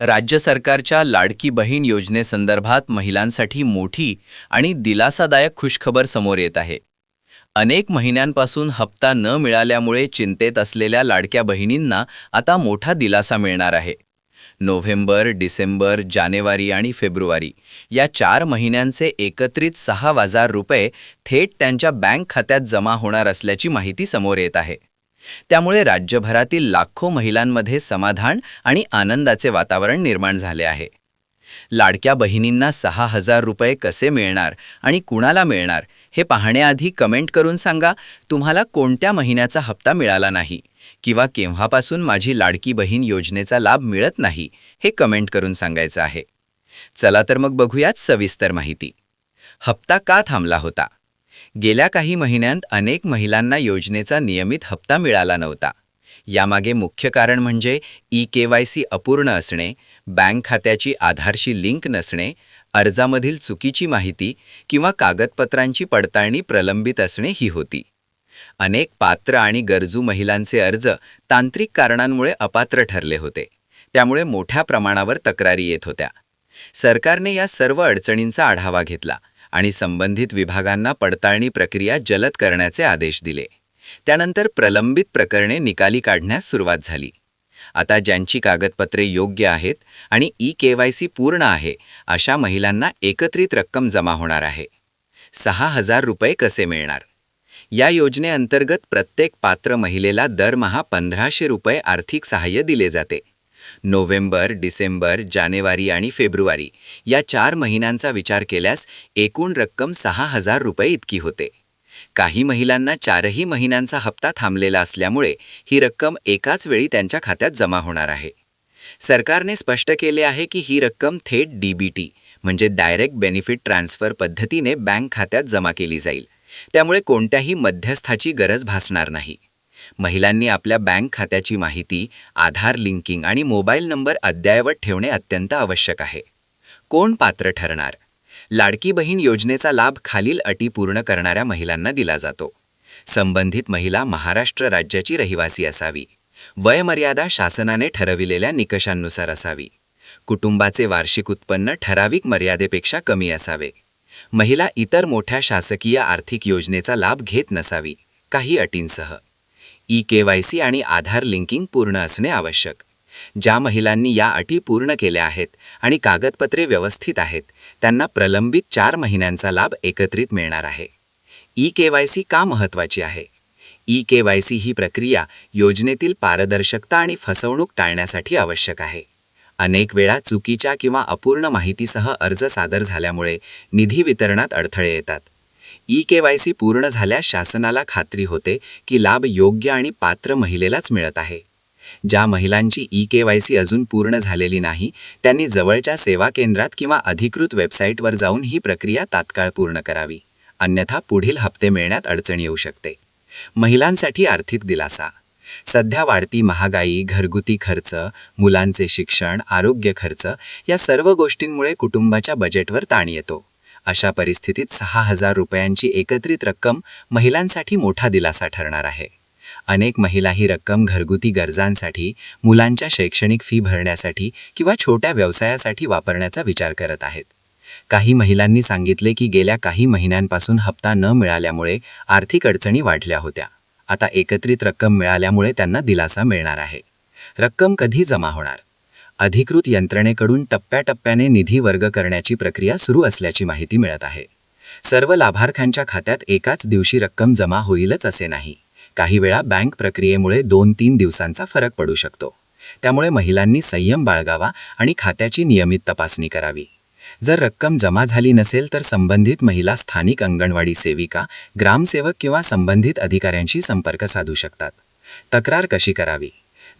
राज्य सरकारच्या लाडकी बहीण योजनेसंदर्भात महिलांसाठी मोठी आणि दिलासादायक खुशखबर समोर येत आहे. अनेक महिन्यांपासून हप्ता न मिळाल्यामुळे चिंतेत असलेल्या लाडक्या बहिणींना आता मोठा दिलासा मिळणार आहे. नोव्हेंबर, डिसेंबर, जानेवारी आणि फेब्रुवारी या 4 महिन्यांचे एकत्रित 6,000 रुपये थेट त्यांच्या बँक खात्यात जमा होणार असल्याची माहिती समोर येत आहे. त्यामुळे राज्यभरातील लाखो महिलांमध्ये समाधान आणि आनंदाचे वातावरण निर्माण झाले आहे. लाडक्या बहिणींना 6,000 रुपये कसे मिळणार आणि कुणाला मिळणार हे पाहण्याआधी कमेंट करून सांगा तुम्हाला कोणत्या महिन्याचा हप्ता मिळाला नाही किंवा केव्हापासून माझी लाडकी बहीण योजनेचा लाभ मिळत नाही हे कमेंट करून सांगायचं आहे. चला तर मग बघूयात सविस्तर माहिती. हप्ता का थांबला होता? गेल्या काही महिन्यांत अनेक महिलांना योजनेचा नियमित हप्ता मिळाला नव्हता. यामागे मुख्य कारण म्हणजे ई-केवायसी अपूर्ण असणे, बँक खात्याची आधारशी लिंक नसणे, अर्जामधील चुकीची माहिती किंवा कागदपत्रांची पडताळणी प्रलंबित असणे ही होती. अनेक पात्र आणि गरजू महिलांचे अर्ज तांत्रिक कारणांमुळे अपात्र ठरले होते. त्यामुळे मोठ्या प्रमाणावर तक्रारी येत होत्या. सरकारने या सर्व अडचणींचा आढावा घेतला आणि संबंधित विभागांना पडताळणी प्रक्रिया जलद करण्याचे आदेश दिले. त्यानंतर प्रलंबित प्रकरणे निकाली काढण्यास सुरुवात झाली. आता ज्यांची कागदपत्रे योग्य आहेत आणि ई-केवायसी पूर्ण आहे अशा महिलांना एकत्रित रक्कम जमा होणार आहे. 6,000 रुपये कसे मिळणार? या योजनेअंतर्गत प्रत्येक पात्र महिलेला दरमहा 1,500 रुपये आर्थिक सहाय्य दिले जाते. नोव्हेंबर, डिसेंबर, जानेवारी आणि फेब्रुवारी या 4 महिन्यांचा विचार केल्यास एकूण रक्कम 6,000 रुपये इतकी होते. काही महिलांना 4ही महिन्यांचा हप्ता थांबलेला असल्यामुळे ही रक्कम एकाच वेळी त्यांच्या खात्यात जमा होणार आहे. सरकारने स्पष्ट केले आहे की ही रक्कम थेट DBT म्हणजे डायरेक्ट बेनिफिट ट्रान्सफर पद्धतीने बँक खात्यात जमा केली जाईल. त्यामुळे कोणत्याही मध्यस्थाची गरज भासणार नाही. महिलांनी आपल्या बँक खात्याची माहिती, आधार लिंकिंग आणि मोबाईल नंबर अद्ययावत ठेवणे अत्यंत आवश्यक आहे. कोण पात्र ठरणार? लाडकी बहीण योजनेचा लाभ खालील अटी पूर्ण करणाऱ्या महिलांना दिला जातो. संबंधित महिला महाराष्ट्र राज्याची रहिवासी असावी. वयमर्यादा शासनाने ठरविलेल्या निकषांनुसार असावी. कुटुंबाचे वार्षिक उत्पन्न ठराविक मर्यादेपेक्षा कमी असावे. महिला इतर मोठ्या शासकीय आर्थिक योजनेचा लाभ घेत नसावी. काही अटींसह ई-केवायसी आणि आधार लिंकिंग पूर्ण असणे आवश्यक. ज्या महिलांनी या अटी पूर्ण केल्या आहेत आणि कागदपत्रे व्यवस्थित आहेत त्यांना प्रलंबित 4 महिन्यांचा लाभ एकत्रित मिळणार आहे. ई-केवायसी का महत्त्वाची आहे? ई-केवायसी ही प्रक्रिया योजनेतील पारदर्शकता आणि फसवणूक टाळण्यासाठी आवश्यक आहे. अनेक वेळा चुकीच्या किंवा अपूर्ण माहितीसह अर्ज सादर झाल्यामुळे निधी वितरणात अडथळे येतात. ई-केवायसी पूर्ण झाल्यास शासनाला खात्री होते की लाभ योग्य आणि पात्र महिलेलाच मिळत आहे. ज्या महिलांची ई-केवायसी अजून पूर्ण झालेली नाही त्यांनी जवळच्या सेवा केंद्रात किंवा अधिकृत वेबसाईटवर जाऊन ही प्रक्रिया तात्काळ पूर्ण करावी. अन्यथा पुढील हप्ते मिळण्यात अडचण येऊ शकते. महिलांसाठी आर्थिक दिलासा. सध्या वाढती महागाई, घरगुती खर्च, मुलांचे शिक्षण, आरोग्य खर्च या सर्व गोष्टींमुळे कुटुंबाच्या बजेटवर ताण येतो. अशा परिस्थितीत 6,000 रुपयांची एकत्रित रक्कम महिलांसाठी मोठा दिलासा ठरणार आहे. अनेक महिला ही रक्कम घरगुती गरजांसाठी, मुलांच्या शैक्षणिक फी भरण्यासाठी किंवा छोट्या व्यवसायासाठी वापरण्याचा विचार करत आहेत. काही महिलांनी सांगितले की गेल्या काही महिन्यांपासून हप्ता न मिळाल्यामुळे आर्थिक अडचणी वाढल्या होत्या. आता एकत्रित रक्कम मिळाल्यामुळे त्यांना दिलासा मिळणार आहे. रक्कम कधी जमा होणार? अधिकृत यंत्रणेकडून टप्प्याटप्प्याने निधी वर्ग करण्याची प्रक्रिया सुरू असल्याची माहिती मिळत आहे. सर्व लाभार्थ्यांच्या खात्यात एकाच दिवशी रक्कम जमा होईलच असे नाही. काही वेळा बँक प्रक्रियेमुळे 2-3 दिवसांचा फरक पडू शकतो. त्यामुळे महिलांनी संयम बाळगावा आणि खात्याची नियमित तपासणी करावी. जर रक्कम जमा झाली नसेल तर संबंधित महिला स्थानिक अंगणवाडी सेविका, ग्रामसेवक किंवा संबंधित अधिकाऱ्यांशी संपर्क साधू शकतात. तक्रार कशी करावी?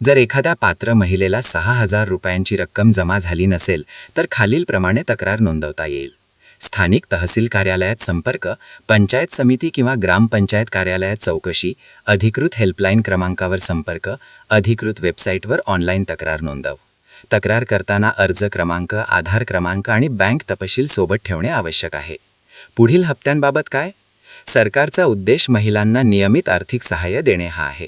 जर एखाद्या पात्र महिलेला 6,000 रुपयांची रक्कम जमा झाली नसेल तर खालीलप्रमाणे तक्रार नोंदवता येईल. स्थानिक तहसील कार्यालयात संपर्क, पंचायत समिती किंवा ग्रामपंचायत कार्यालयात चौकशी, अधिकृत हेल्पलाईन क्रमांकावर संपर्क, अधिकृत वेबसाईटवर ऑनलाईन तक्रार नोंदव. तक्रार करताना अर्ज क्रमांक, आधार क्रमांक आणि बँक तपशील सोबत ठेवणे आवश्यक आहे. पुढील हप्त्यांबाबत काय? सरकारचा उद्देश महिलांना नियमित आर्थिक सहाय्य देणे हा आहे.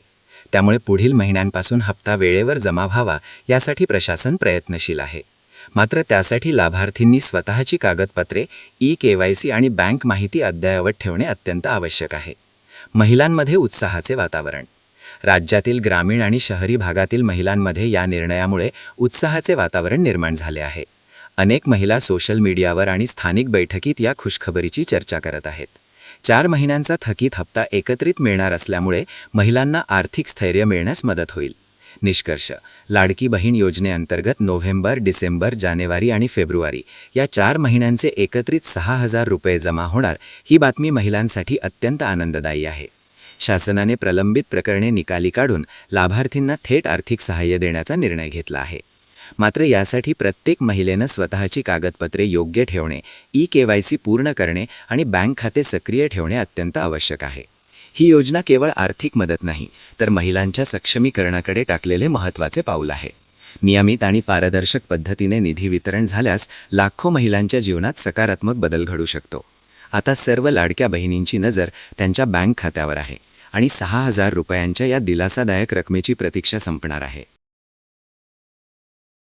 त्यामुळे पुढील महिन्यांपासून हप्ता वेळेवर जमा व्हावा यासाठी प्रशासन प्रयत्नशील आहे. मात्र त्यासाठी लाभार्थींनी स्वतःची कागदपत्रे, ई-KYC आणि बँक माहिती अद्ययावत ठेवणे अत्यंत आवश्यक आहे. महिलांमध्ये उत्साहाचे वातावरण. राज्यातील ग्रामीण आणि शहरी भागातील महिलांमध्ये या निर्णयामुळे उत्साहाचे वातावरण निर्माण झाले आहे. अनेक महिला सोशल मीडियावर आणि स्थानिक बैठकीत या खुशखबरीची चर्चा करत आहेत. 4 महिन्यांचा थकीत हप्ता एकत्रित मिळणार असल्यामुळे महिलांना आर्थिक स्थैर्य मिळण्यास मदत होईल. निष्कर्ष: लाडकी बहीण योजनेअंतर्गत नोव्हेंबर, डिसेंबर, जानेवारी आणि फेब्रुवारी या 4 महिन्यांचे एकत्रित 6,000 रुपये जमा होणार. ही बातमी महिलांसाठी अत्यंत आनंददायी आहे. शासनाने प्रलंबित प्रकरणे निकाली काढून लाभार्थींना थेट आर्थिक सहाय्य देण्याचा निर्णय घेतला आहे. मात्र यासाठी प्रत्येक महिलेनं स्वतःची कागदपत्रे योग्य ठेवणे, ई-KYC पूर्ण करणे आणि बँक खाते सक्रिय ठेवणे अत्यंत आवश्यक आहे. ही योजना केवळ आर्थिक मदत नाही, तर महिलांच्या सक्षमीकरणाकडे टाकलेले महत्त्वाचे पाऊल आहे. नियमित आणि पारदर्शक पद्धतीने निधी वितरण झाल्यास लाखो महिलांच्या जीवनात सकारात्मक बदल घडू शकतो. आता सर्व लाडक्या बहिणींची नजर त्यांच्या बँक खात्यावर आहे आणि 6,000 रुपयांच्या या दिलासादायक रकमेची प्रतीक्षा संपणार आहे.